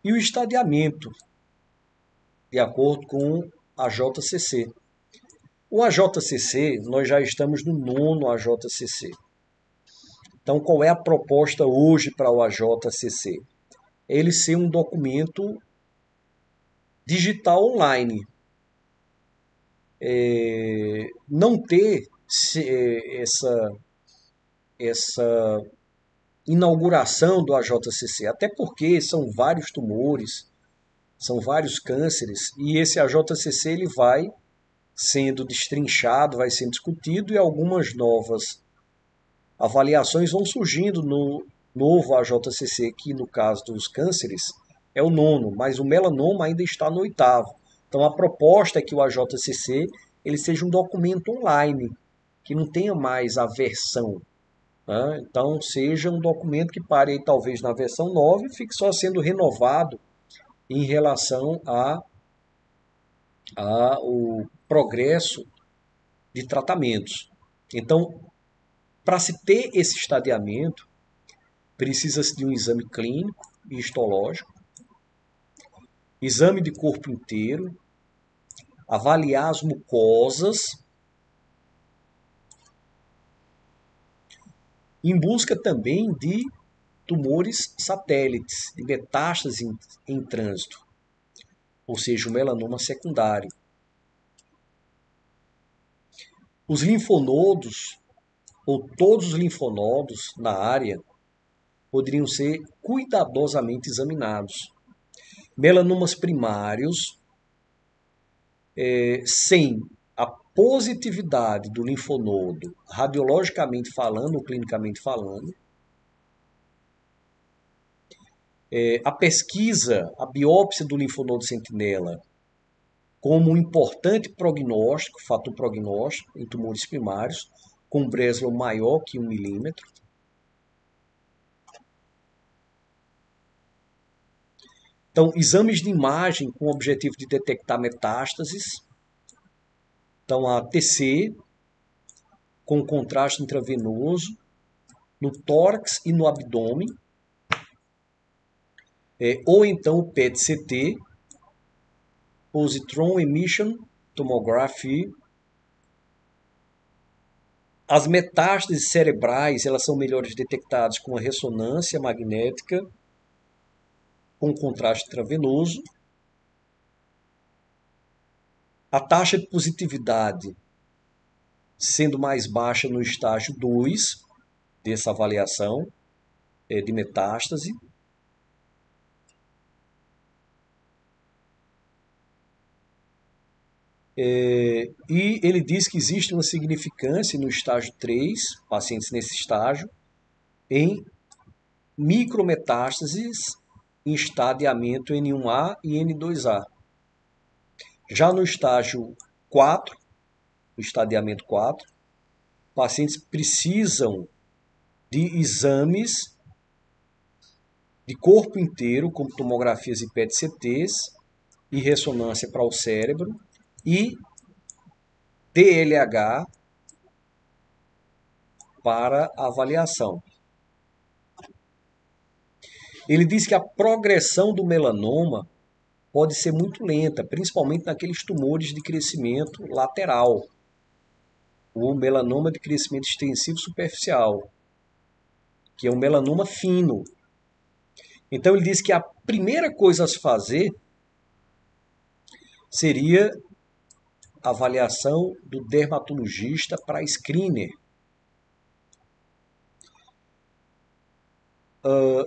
[SPEAKER 1] E o estadiamento, de acordo com a JCC. O AJCC, nós já estamos no 9º AJCC. Então, qual é a proposta hoje para o AJCC? Ele ser um documento digital online. Não ter essa inauguração do AJCC, até porque são vários tumores, são vários cânceres, e esse AJCC ele vai sendo destrinchado, vai sendo discutido, e algumas novas avaliações vão surgindo no novo AJCC, que no caso dos cânceres é o 9º, mas o melanoma ainda está no 8º. Então a proposta é que o AJCC ele seja um documento online, que não tenha mais a versão. Né? Então seja um documento que pare aí, talvez na versão 9 e fique só sendo renovado em relação ao progresso de tratamentos. Então, para se ter esse estadiamento, precisa-se de um exame clínico e histológico, exame de corpo inteiro, avaliar as mucosas, em busca também de tumores satélites, de metástase em trânsito, ou seja, o melanoma secundário. Os linfonodos, ou todos os linfonodos na área, poderiam ser cuidadosamente examinados. Melanomas primários, sem a positividade do linfonodo, radiologicamente falando ou clinicamente falando, a pesquisa, a biópsia do linfonodo sentinela, como um importante prognóstico, fator prognóstico em tumores primários, com Breslow maior que 1 milímetro. Então, exames de imagem com o objetivo de detectar metástases. Então, a TC, com contraste intravenoso, no tórax e no abdômen. Ou então o PET-CT, Positron Emission Tomography. As metástases cerebrais, elas são melhores detectadas com a ressonância magnética, com contraste intravenoso. A taxa de positividade sendo mais baixa no estágio 2 dessa avaliação de metástase. E ele diz que existe uma significância no estágio 3, pacientes nesse estágio, em micrometástases em estadiamento N1A e N2A. Já no estágio 4, no estadiamento 4, pacientes precisam de exames de corpo inteiro, como tomografias e PET-CTs, e ressonância para o cérebro, e TLH para avaliação. Ele diz que a progressão do melanoma pode ser muito lenta, principalmente naqueles tumores de crescimento lateral, o melanoma de crescimento extensivo superficial, que é um melanoma fino. Então ele diz que a primeira coisa a se fazer seria a avaliação do dermatologista para screener.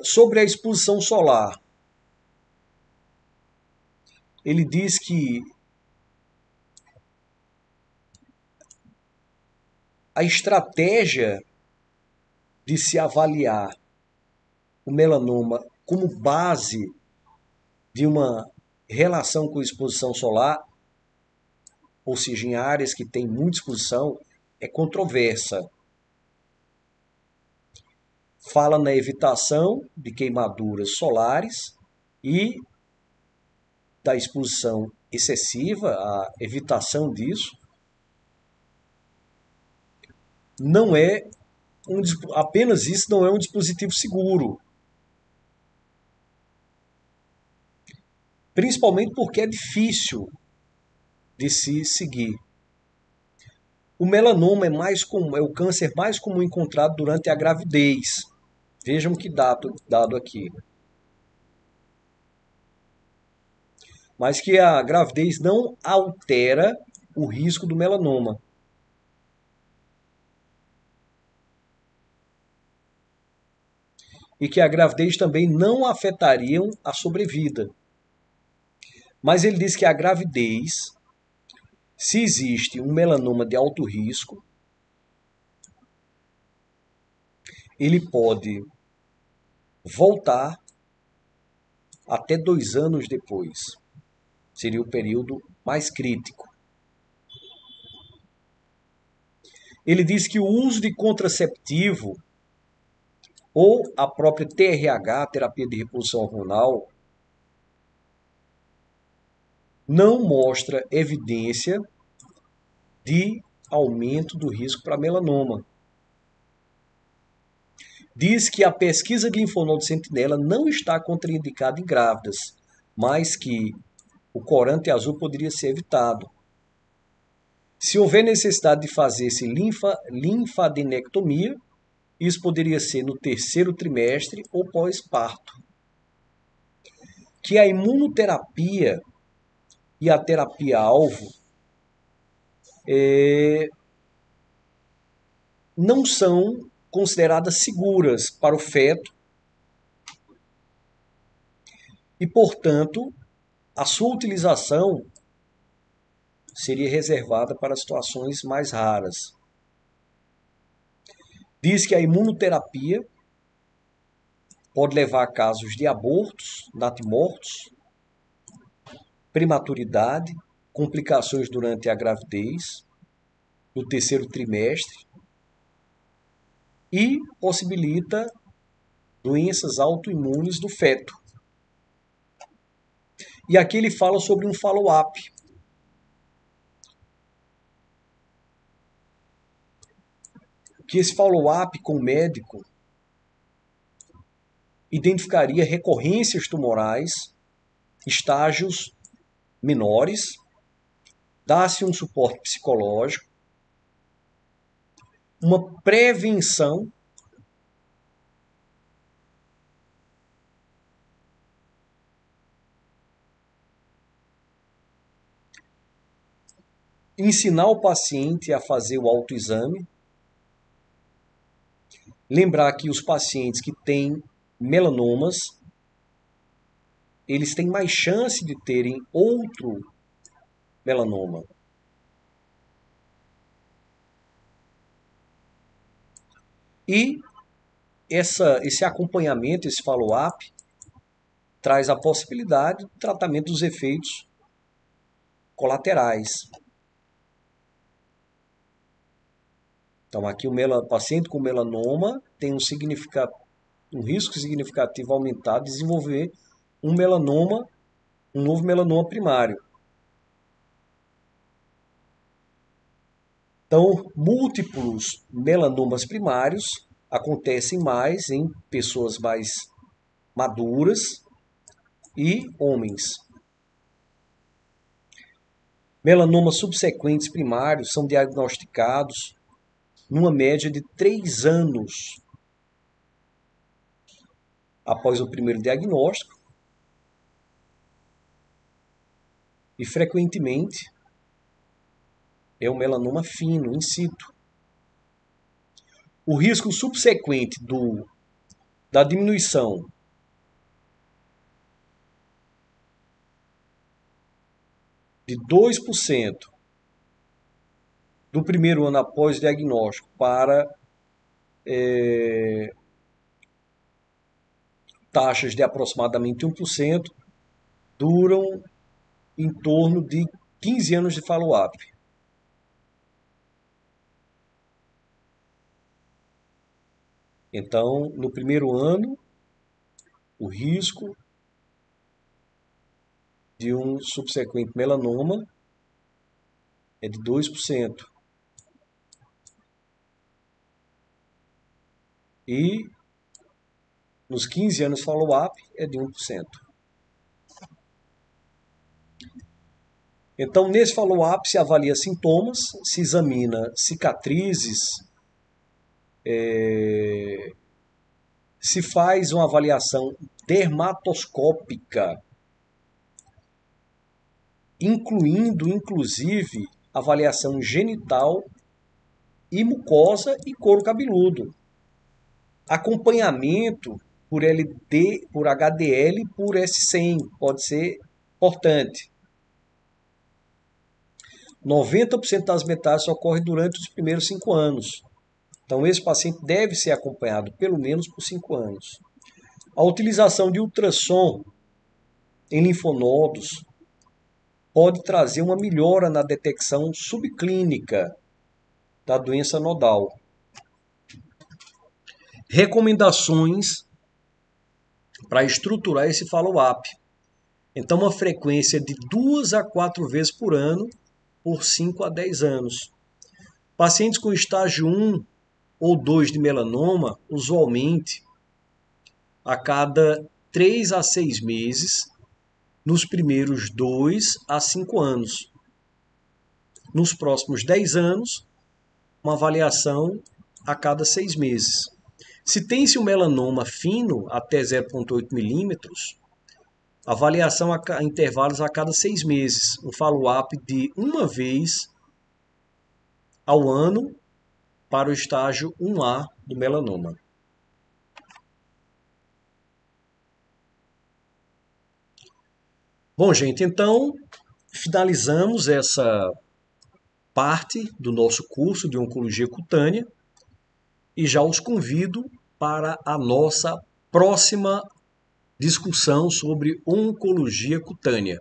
[SPEAKER 1] Sobre a exposição solar, ele diz que a estratégia de se avaliar o melanoma como base de uma relação com a exposição solar, ou seja, em áreas que têm muita exposição, é controversa. Fala na evitação de queimaduras solares e da exposição excessiva, a evitação disso. Não é apenas isso não é um dispositivo seguro. Principalmente porque é difícil de se seguir. O melanoma é o câncer mais comum encontrado durante a gravidez. Vejam que dado aqui. Mas que a gravidez não altera o risco do melanoma. E que a gravidez também não afetariam a sobrevida. Mas ele diz que a gravidez, se existe um melanoma de alto risco, ele pode voltar até 2 anos depois. Seria o período mais crítico. Ele diz que o uso de contraceptivo ou a própria TRH, terapia de reposição hormonal, não mostra evidência de aumento do risco para melanoma. Diz que a pesquisa de linfonodo sentinela não está contraindicada em grávidas, mas que o corante azul poderia ser evitado. Se houver necessidade de fazer-se linfadenectomia, isso poderia ser no 3º trimestre ou pós-parto. Que a imunoterapia e a terapia-alvo não são consideradas seguras para o feto e, portanto, a sua utilização seria reservada para situações mais raras. Diz que a imunoterapia pode levar a casos de abortos, natimortos, prematuridade, complicações durante a gravidez, no 3º trimestre, e possibilita doenças autoimunes do feto. E aqui ele fala sobre um follow-up. Que esse follow-up com o médico identificaria recorrências tumorais, estágios menores, dá-se um suporte psicológico, uma prevenção ensinar o paciente a fazer o autoexame, lembrar que os pacientes que têm melanomas, eles têm mais chance de terem outro melanoma. E esse acompanhamento, esse follow-up, traz a possibilidade do tratamento dos efeitos colaterais. Então, aqui o paciente com melanoma tem um risco significativo aumentado de desenvolver um novo melanoma primário. Então, múltiplos melanomas primários acontecem mais em pessoas mais maduras e homens. Melanomas subsequentes primários são diagnosticados numa média de 3 anos após o primeiro diagnóstico e frequentemente é um melanoma fino, in situ. O risco subsequente da diminuição de 2% do primeiro ano após o diagnóstico para taxas de aproximadamente 1% duram em torno de 15 anos de follow-up. Então, no primeiro ano, o risco de um subsequente melanoma é de 2%. E nos 15 anos follow-up é de 1%. Então, nesse follow-up se avalia sintomas, se examina cicatrizes, se faz uma avaliação dermatoscópica, incluindo, inclusive, avaliação genital e mucosa e couro cabeludo. Acompanhamento por LD, por HDL, por S100 pode ser importante. 90% das metástases ocorrem durante os primeiros 5 anos. Então, esse paciente deve ser acompanhado pelo menos por 5 anos. A utilização de ultrassom em linfonodos pode trazer uma melhora na detecção subclínica da doença nodal. Recomendações para estruturar esse follow-up. Então, uma frequência de 2 a 4 vezes por ano, por 5 a 10 anos. Pacientes com estágio 1 ou 2 de melanoma, usualmente, a cada 3 a 6 meses, nos primeiros 2 a 5 anos. Nos próximos 10 anos, uma avaliação a cada 6 meses. Se tem-se um melanoma fino, até 0,8 milímetros, avaliação a intervalos a cada 6 meses, um follow-up de uma vez ao ano para o estágio 1A do melanoma. Bom, gente, então finalizamos essa parte do nosso curso de Oncologia Cutânea e já os convido para a nossa próxima discussão sobre Oncologia Cutânea.